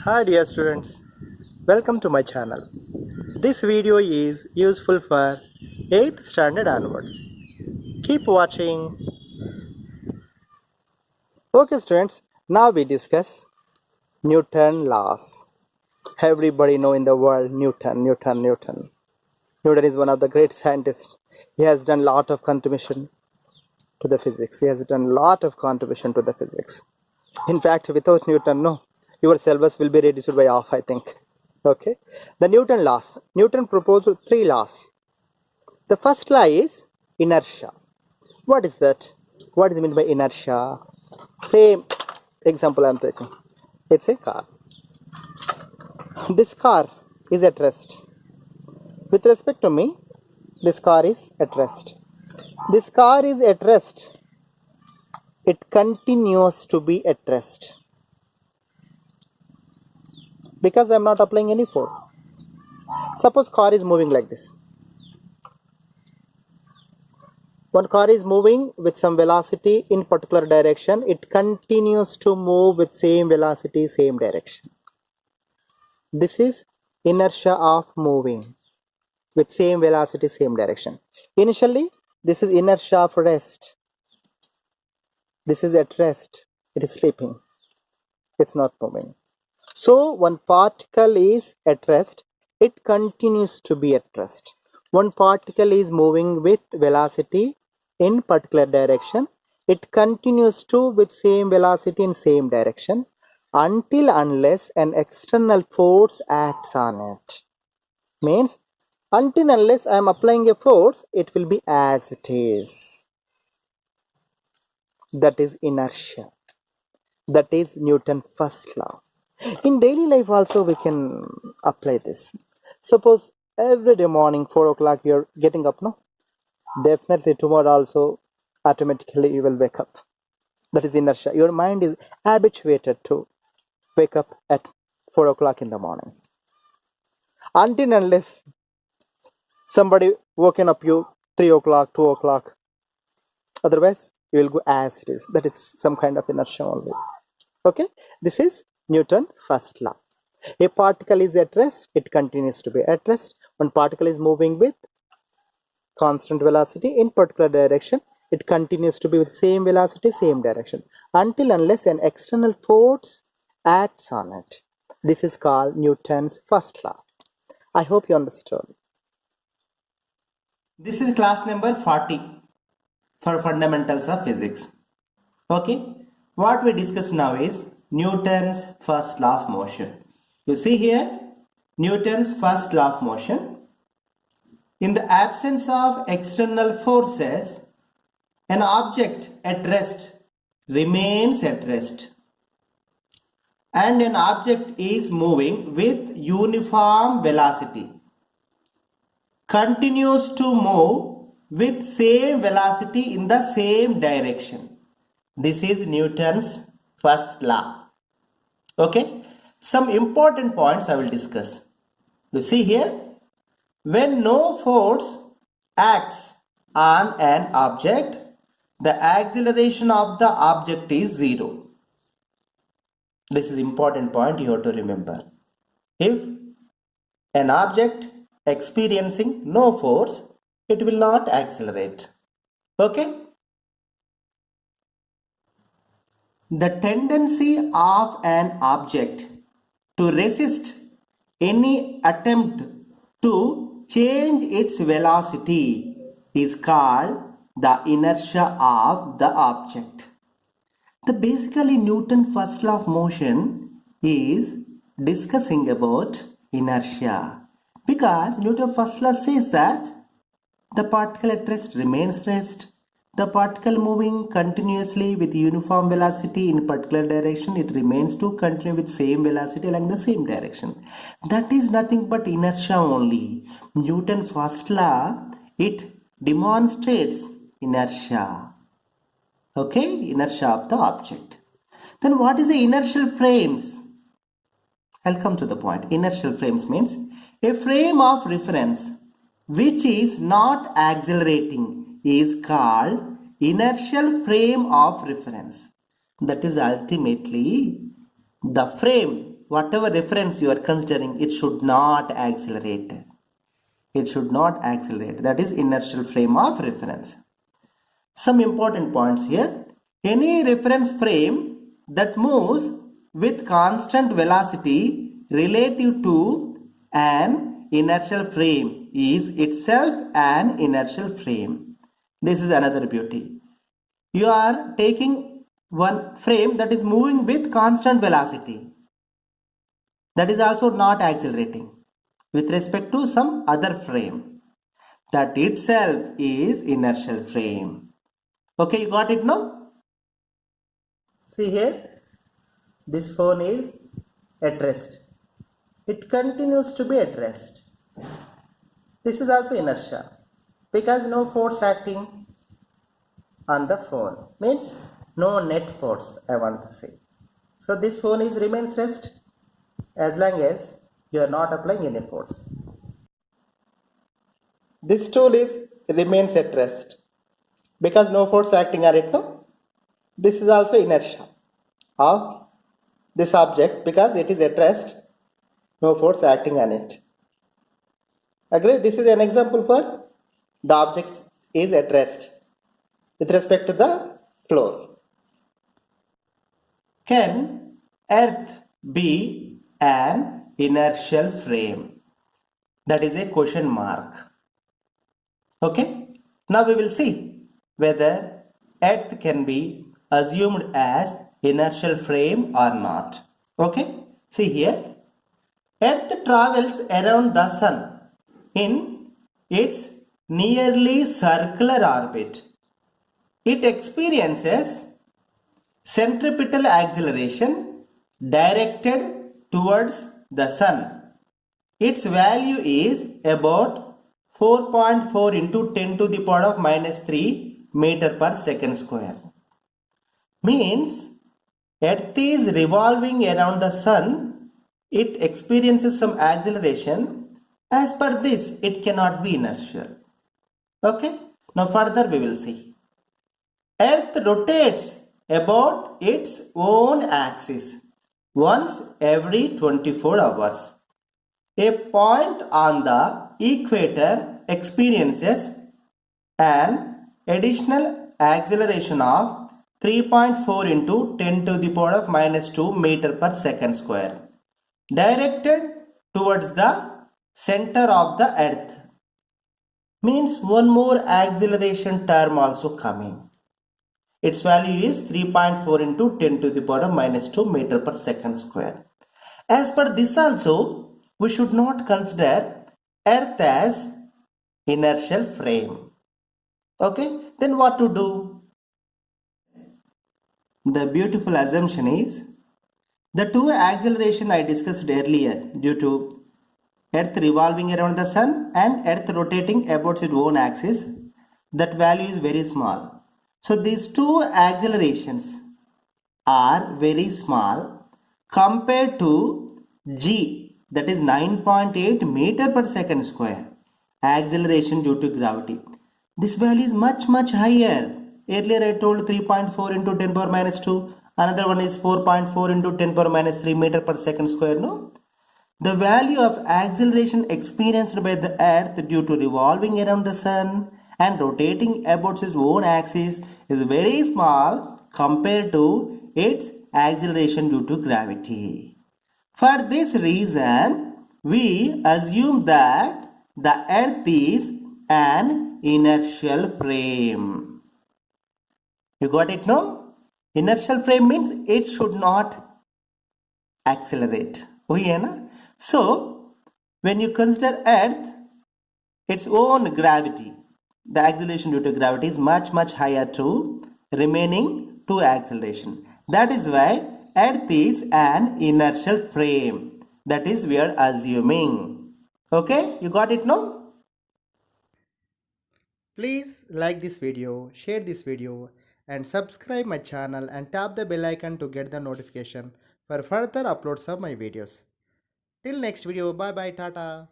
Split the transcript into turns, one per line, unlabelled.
Hi dear students, welcome to my channel. This video is useful for 8th standard onwards. Keep watching. Okay students, now we discuss Newton laws. Everybody know in the world Newton. Newton is one of the great scientists. He has done lot of contribution to the physics. In fact, without Newton, no, your syllabus will be reduced by half, I think. Okay. The Newton laws. Newton proposed 3 laws. The first law is inertia. What is that? What is meant by inertia? Same example I am taking. It's a car. This car is at rest. With respect to me, this car is at rest. This car is at rest. It continues to be at rest because I am not applying any force. Suppose car is moving like this. One car is moving with some velocity in particular direction. It continues to move with same velocity, same direction. This is inertia of moving with same velocity, same direction. Initially, this is inertia of rest. This is at rest. It is sleeping. It's not moving. So one particle is at rest. It continues to be at rest. One particle is moving with velocity in particular direction. It continues to with same velocity in same direction until unless an external force acts on it. Means until unless I am applying a force, it will be as it is. That is inertia. That is Newton's first law. In daily life also we can apply this. Suppose every day morning 4 o'clock you are getting up, no? Definitely tomorrow also automatically you will wake up. That is inertia. Your mind is habituated to wake up at 4 o'clock in the morning. Until unless somebody woken up you 3 o'clock, 2 o'clock. Otherwise you will go as it is. That is some kind of inertia only. Okay, this is Newton's first law. A particle is at rest, it continues to be at rest. One particle is moving with constant velocity in particular direction, it continues to be with same velocity, same direction until unless an external force acts on it. This is called Newton's first law. I hope you understood. This is class number 40 for fundamentals of physics. Okay, what we discuss now is Newton's first law of motion. You see here, Newton's first law of motion. In the absence of external forces, an object at rest remains at rest, and an object is moving with uniform velocity, continues to move with same velocity in the same direction. This is Newton's first law. Okay, some important points I will discuss. You see here, when no force acts on an object, the acceleration of the object is 0. This is important point you have to remember. If an object experiencing no force, it will not accelerate. Okay? The tendency of an object to resist any attempt to change its velocity is called the inertia of the object. Basically Newton's first law of motion is discussing about inertia, because Newton's first law says that the particle at rest remains rest. The particle moving continuously with uniform velocity in particular direction, it remains to continue with same velocity along the same direction. That is nothing but inertia only. Newton's first law, it demonstrates inertia. Okay, inertia of the object. Then what is the inertial frames? I'll come to the point. Inertial frames means a frame of reference which is not accelerating is called inertial frame of reference. That is ultimately the frame whatever reference you are considering, it should not accelerate. It should not accelerate. That is inertial frame of reference. Some important points here. Any reference frame that moves with constant velocity relative to an inertial frame is itself an inertial frame. This is another beauty. You are taking one frame that is moving with constant velocity. That is also not accelerating with respect to some other frame. That itself is inertial frame. Okay, you got it now? See here, this phone is at rest. It continues to be at rest. This is also inertia because no force acting on the phone, means no net force, I want to say. So this phone remains rest as long as you are not applying any force. This tool remains at rest because no force acting on it. No? This is also inertia of this object because it is at rest, no force acting on it. Agree? This is an example for the object is at rest with respect to the floor. Can Earth be an inertial frame? That is a question mark. Okay. Now we will see whether Earth can be assumed as inertial frame or not. Okay. See here. Earth travels around the Sun in its nearly circular orbit. It experiences centripetal acceleration directed towards the Sun. Its value is about 4.4 into 10 to the power of minus 3 meter per second square. Means Earth is revolving around the Sun. It experiences some acceleration. As per this, it cannot be inertial. Okay. Now further we will see. Earth rotates about its own axis once every 24 hours. A point on the equator experiences an additional acceleration of 3.4 into 10 to the power of minus 2 meter per second square, directed towards the center of the Earth. Means one more acceleration term also coming. Its value is 3.4 into 10 to the power of minus 2 meter per second square. As per this also, we should not consider Earth as inertial frame. Okay, then what to do? The beautiful assumption is the two acceleration I discussed earlier due to Earth revolving around the Sun and Earth rotating about its own axis, that value is very small. So these two accelerations are very small compared to G, that is 9.8 meter per second square acceleration due to gravity. This value is much higher. Earlier I told 3.4 into 10 power minus 2. Another one is 4.4 into 10 power minus 3 meter per second square. No? The value of acceleration experienced by the Earth due to revolving around the Sun and rotating about its own axis is very small compared to its acceleration due to gravity. For this reason, we assume that the Earth is an inertial frame. You got it now? Inertial frame means it should not accelerate. So, when you consider Earth, its own gravity, the acceleration due to gravity is much higher to remaining two acceleration. That is why Earth is an inertial frame. That is we are assuming. Okay, you got it now? Please like this video, share this video and subscribe my channel and tap the bell icon to get the notification for further uploads of my videos. Till next video, bye bye, tata.